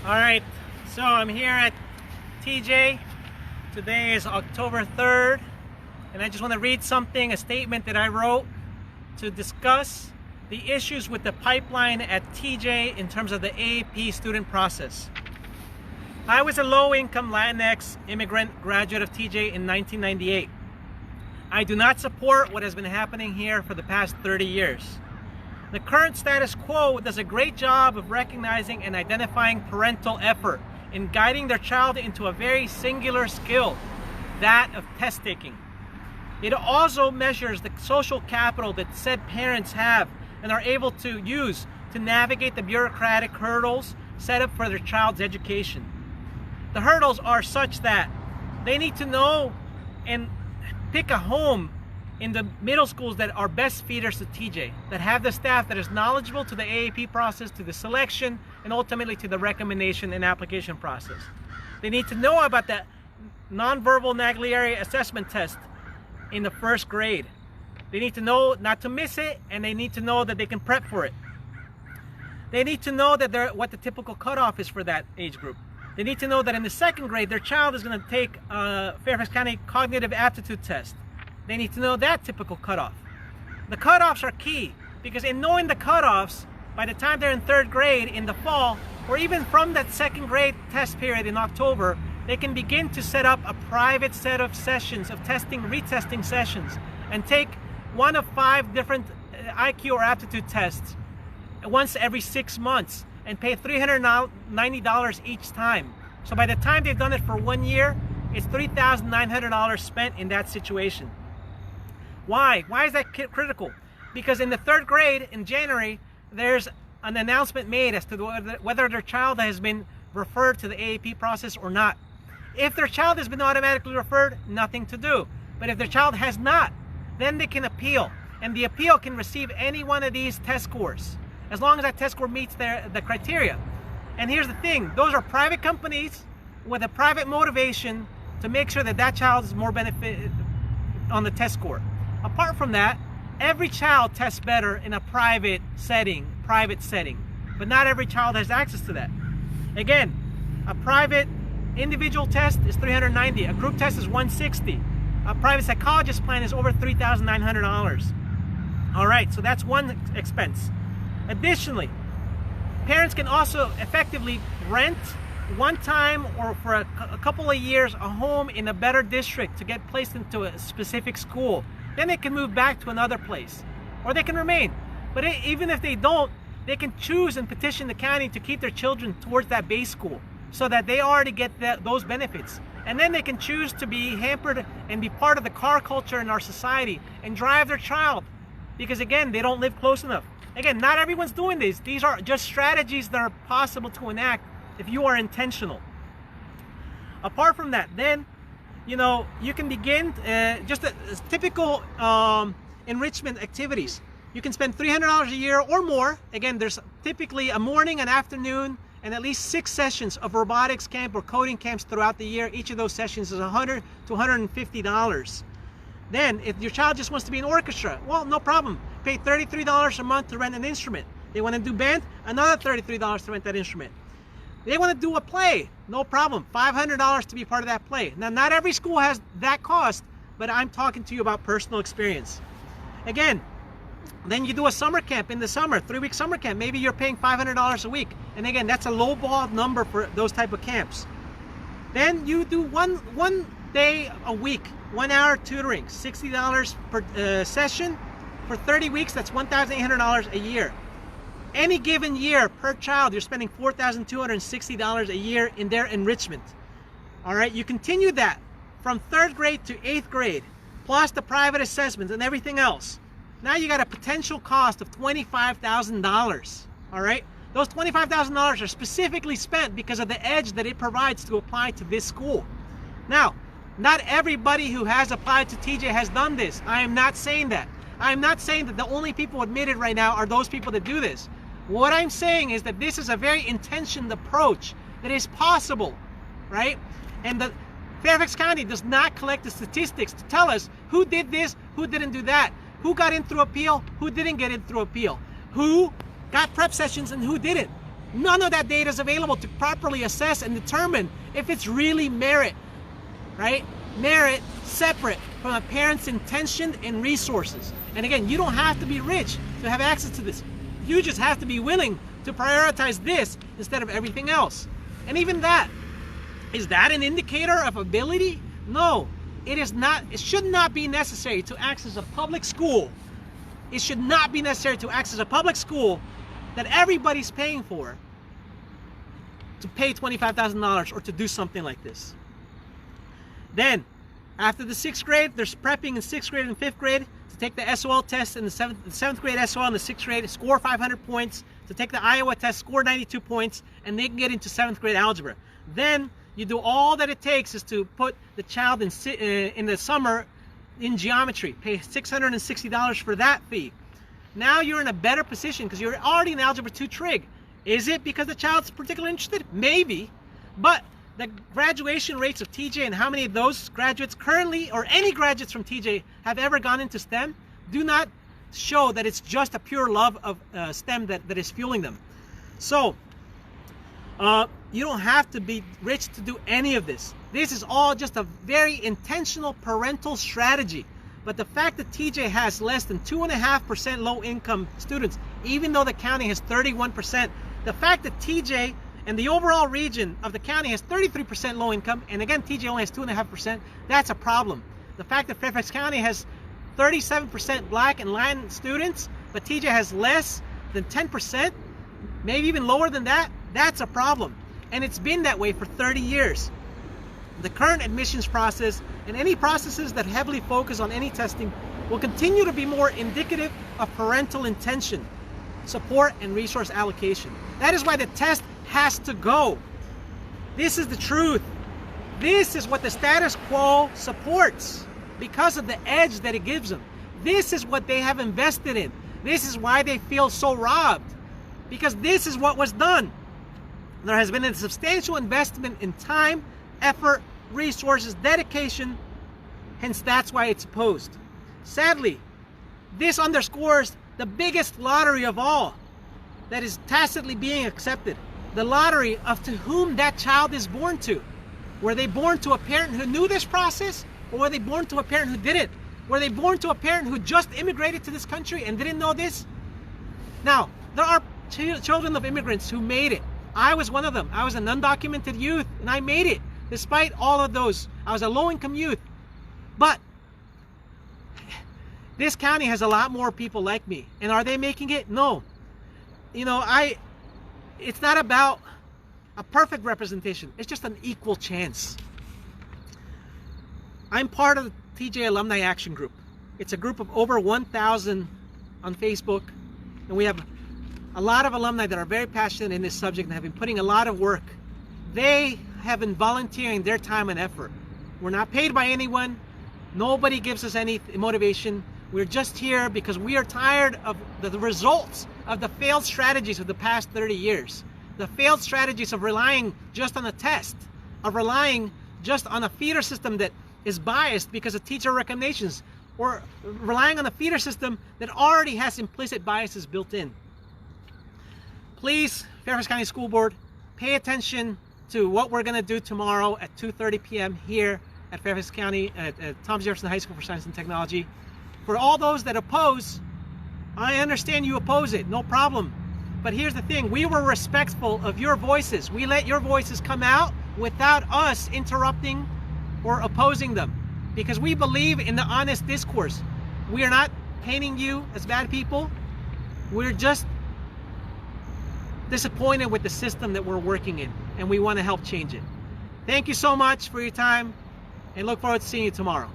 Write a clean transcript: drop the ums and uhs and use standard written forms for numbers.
All right, so I'm here at TJ. Today is October 3rd, and I just want to read a statement that I wrote to discuss the issues with the pipeline at TJ in terms of the AAP student process. I was a low-income Latinx immigrant graduate of TJ in 1998. I do not support what has been happening here for the past 30 years. The current status quo does a great job of recognizing and identifying parental effort in guiding their child into a very singular skill, that of test taking. It also measures the social capital that said parents have and are able to use to navigate the bureaucratic hurdles set up for their child's education. The hurdles are such that they need to know and pick a home in the middle schools that are best feeders to TJ, that have the staff that is knowledgeable to the AAP process, to the selection, and ultimately to the recommendation and application process. They need to know about the nonverbal Naglieri assessment test in the first grade. They need to know not to miss it, and they need to know that they can prep for it. They need to know that what the typical cutoff is for that age group. They need to know that in the second grade, their child is going to take a Fairfax County cognitive aptitude test. They need to know that typical cutoff. The cutoffs are key because in knowing the cutoffs, by the time they're in third grade in the fall, or even from that second grade test period in October, they can begin to set up a private set of sessions of testing, retesting sessions, and take one of 5 different IQ or aptitude tests once every 6 months and pay $390 each time. So by the time they've done it for 1 year, it's $3,900 spent in that situation. Why? Why is that critical? Because in the third grade in January, there's an announcement made as to whether their child has been referred to the AAP process or not. If their child has been automatically referred, nothing to do. But if their child has not, then they can appeal. And the appeal can receive any one of these test scores, as long as that test score meets the criteria. And here's the thing, those are private companies with a private motivation to make sure that that child is more benefit on the test score. Apart from that, every child tests better in a private setting, but not every child has access to that. Again, a private individual test is $390, a group test is $160, a private psychologist plan is over $3,900. All right, so that's one expense. Additionally, parents can also effectively rent one time or for a couple of years a home in a better district to get placed into a specific school. Then they can move back to another place, or they can remain. But even if they don't, they can choose and petition the county to keep their children towards that base school so that they already get those benefits. And then they can choose to be hampered and be part of the car culture in our society and drive their child because, again, they don't live close enough. Again, not everyone's doing this. These are just strategies that are possible to enact if you are intentional. Apart from that, then, you can begin just a typical enrichment activities. You can spend $300 a year or more. Again, there's typically a morning, an afternoon, and at least 6 sessions of robotics camp or coding camps throughout the year. Each of those sessions is $100 to $150. Then, if your child just wants to be in orchestra, well, no problem. Pay $33 a month to rent an instrument. They want to do band, another $33 to rent that instrument. They want to do a play, no problem. $500 to be part of that play. Now, not every school has that cost, but I'm talking to you about personal experience. Again, then you do a summer camp in the summer, 3-week summer camp. Maybe you're paying $500 a week. And again, that's a lowball number for those type of camps. Then you do one day a week, 1 hour tutoring, $60 per session. For 30 weeks, that's $1,800 a year. Any given year per child, you're spending $4,260 a year in their enrichment. All right, you continue that from 3rd grade to 8th grade, plus the private assessments and everything else. Now you got a potential cost of $25,000. All right, those $25,000 are specifically spent because of the edge that it provides to apply to this school. Now, not everybody who has applied to TJ has done this. I am not saying that. I'm not saying that the only people admitted right now are those people that do this. What I'm saying is that this is a very intentioned approach that is possible, right? And the Fairfax County does not collect the statistics to tell us who did this, who didn't do that, who got in through appeal, who didn't get in through appeal, who got prep sessions and who didn't. None of that data is available to properly assess and determine if it's really merit, right? Merit separate from a parent's intention and resources. And again, you don't have to be rich to have access to this. You just have to be willing to prioritize this instead of everything else. And even that, is that an indicator of ability? No, it is not. It should not be necessary to access a public school. It should not be necessary to access a public school that everybody's paying for to pay $25,000 or to do something like this. Then, after the 6th grade, there's prepping in 6th grade and 5th grade to take the SOL test in the 7th grade SOL in the 6th grade, score 500 points, to take the Iowa test, score 92 points, and they can get into 7th grade algebra. Then you do all that it takes is to put the child in the summer in geometry, pay $660 for that fee. Now you're in a better position because you're already in Algebra 2 trig. Is it because the child's particularly interested? Maybe, but the graduation rates of TJ and how many of those graduates currently, or any graduates from TJ, have ever gone into STEM do not show that it's just a pure love of STEM that is fueling them. So you don't have to be rich to do any of this. This is all just a very intentional parental strategy. But the fact that TJ has less than 2.5% low-income students, even though the county has 31%, the fact that TJ and the overall region of the county has 33% low income, and again, TJ only has 2.5%, that's a problem. The fact that Fairfax County has 37% Black and Latin students, but TJ has less than 10%, maybe even lower than that, that's a problem. And it's been that way for 30 years. The current admissions process and any processes that heavily focus on any testing will continue to be more indicative of parental intention, support, and resource allocation. That is why the test has to go. This is the truth. This is what the status quo supports because of the edge that it gives them. This is what they have invested in. This is why they feel so robbed, because this is what was done. There has been a substantial investment in time, effort, resources, dedication, hence that's why it's opposed. Sadly, this underscores the biggest lottery of all that is tacitly being accepted. The lottery of to whom that child is born to. Were they born to a parent who knew this process, or were they born to a parent who didn't? Were they born to a parent who just immigrated to this country and didn't know this? Now, there are children of immigrants who made it. I was one of them. I was an undocumented youth, and I made it. Despite all of those, I was a low-income youth. But this county has a lot more people like me. And are they making it? No. You know, it's not about a perfect representation. It's just an equal chance. I'm part of the TJ Alumni Action Group. It's a group of over 1,000 on Facebook. And we have a lot of alumni that are very passionate in this subject and have been putting a lot of work. They have been volunteering their time and effort. We're not paid by anyone. Nobody gives us any motivation. We're just here because we are tired of the results of the failed strategies of the past 30 years. The failed strategies of relying just on a test, of relying just on a feeder system that is biased because of teacher recommendations, or relying on a feeder system that already has implicit biases built in. Please, Fairfax County School Board, pay attention to what we're going to do tomorrow at 2:30 p.m. here at Fairfax County at Thomas Jefferson High School for Science and Technology. For all those that oppose, I understand you oppose it, no problem. But here's the thing, we were respectful of your voices. We let your voices come out without us interrupting or opposing them, because we believe in the honest discourse. We are not painting you as bad people. We're just disappointed with the system that we're working in, and we want to help change it. Thank you so much for your time, and look forward to seeing you tomorrow.